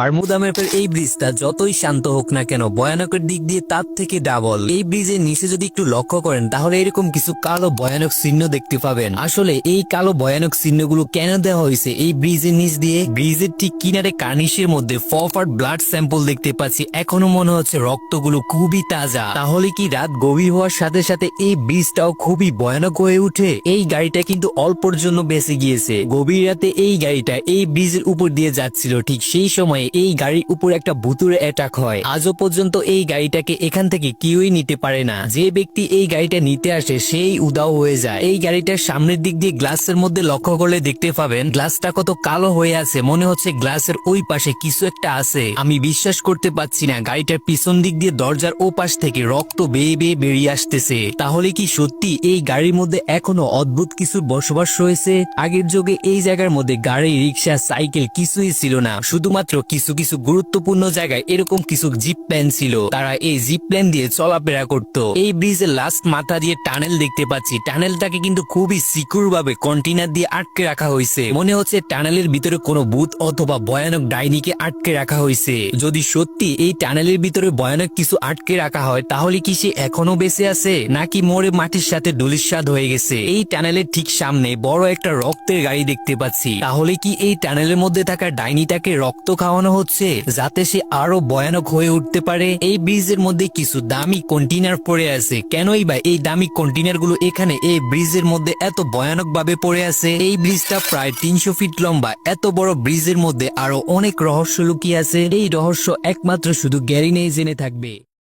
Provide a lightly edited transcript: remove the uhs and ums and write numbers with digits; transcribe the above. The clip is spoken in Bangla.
বারমুদা ম্যাপের এই ব্রিজটা যতই শান্ত হোক না কেন, ভয়ানকের দিক দিয়ে তার থেকে ডাবল। এই ব্রিজের নিচে যদি একটু লক্ষ্য করেন তাহলে এরকম কিছু কালো ভয়ানক চিহ্ন দেখতে পাবেন। আসলে এই কালো ভয়ানক চিহ্নগুলো কেন দেওয়া হয়েছে এই ব্রিজের নিচ দিয়ে? ব্রিজের ঠিক কিনারে কার্নিশের মধ্যে ফফার ব্লাড স্যাম্পল দেখতে পাচ্ছি। এখনো মনে হচ্ছে রক্তগুলো খুবই তাজা। তাহলে কি রাত গভীর হওয়ার সাথে সাথে এই ব্রিজটাও খুবই ভয়ানক হয়ে উঠে? এই গাড়িটা কিন্তু অল্পর জন্য বেঁচে গিয়েছে। গভীর রাতে এই গাড়িটা এই ব্রিজের উপর দিয়ে যাচ্ছিল, ঠিক সেই সময়ে এই গাড়ির উপর একটা ভুতুড়ে অ্যাটাক হয়। আজও পর্যন্ত এই গাড়িটাকে এখান থেকে কেউই নিতে পারে না। যে ব্যক্তি এই গাড়িটা নিতে আসে সেই উধাও হয়ে যায়। এই গাড়িটার সামনের দিক দিয়ে গ্লাসের মধ্যে লক্ষ্য করলে দেখতে পাবেন গ্লাসটা কত কালো হয়ে আছে। মনে হচ্ছে গ্লাসের ওই পাশে কিছু একটা আছে। আমি বিশ্বাস করতে পারছি না, গাড়িটার পিছন দিক দিয়ে দরজার ও পাশ থেকে রক্ত বেয়ে বেয়ে বেরিয়ে আসতেছে। তাহলে কি সত্যি এই গাড়ির মধ্যে এখনো অদ্ভুত কিছু বসবাস রয়েছে? আগের যুগে এই জায়গার মধ্যে গাড়ি, রিক্সা, সাইকেল কিছুই ছিল না। শুধুমাত্র কিছু কিছু গুরুত্বপূর্ণ জায়গায় এরকম কিছু জিপ প্ল্যান ছিল, তারা এই জিপ প্ল্যান দিয়ে চলাফেরা করত। এই ব্রিজের লাস্ট মাথা দিয়ে টানেল দেখতে পাচ্ছি। টানেলটাকে কিন্তু খুবই সিকিউর ভাবে কন্টেইনার দিয়ে আটকে রাখা হয়েছে। মনে হচ্ছে টানেলের ভিতরে কোনো ভূত অথবা ভয়ানক ডাইনিকে আটকে রাখা হয়েছে। যদি সত্যি এই টানেলের ভিতরে ভয়ানক কিছু আটকে রাখা হয় তাহলে কি সে এখনো বেঁচে আছে নাকি মরে মাটির সাথে ধূলিসাৎ হয়ে গেছে? এই টানেলের ঠিক সামনে বড় একটা রক্তের গাড়ি দেখতে পাচ্ছি। তাহলে কি এই টানেলের মধ্যে থাকা ডাইনিটাকে রক্ত খাওয়ানো হচ্ছে যাতে সে আরো ভয়ানক হয়ে উঠতে পারে? এই ব্রিজের মধ্যে কিছু দামি কন্টেইনার পড়ে আছে। কেনই বা এই দামি কন্টেইনার গুলো এখানে এই ব্রিজের মধ্যে এত ভয়ানক ভাবে পড়ে আছে? এই ব্রিজটা প্রায় 300 ফিট লম্বা। এত বড় ব্রিজের মধ্যে আরো অনেক রহস্য লুকিয়ে আছে। এই রহস্য একমাত্র শুধু গ্যারি নেই জেনে থাকবে।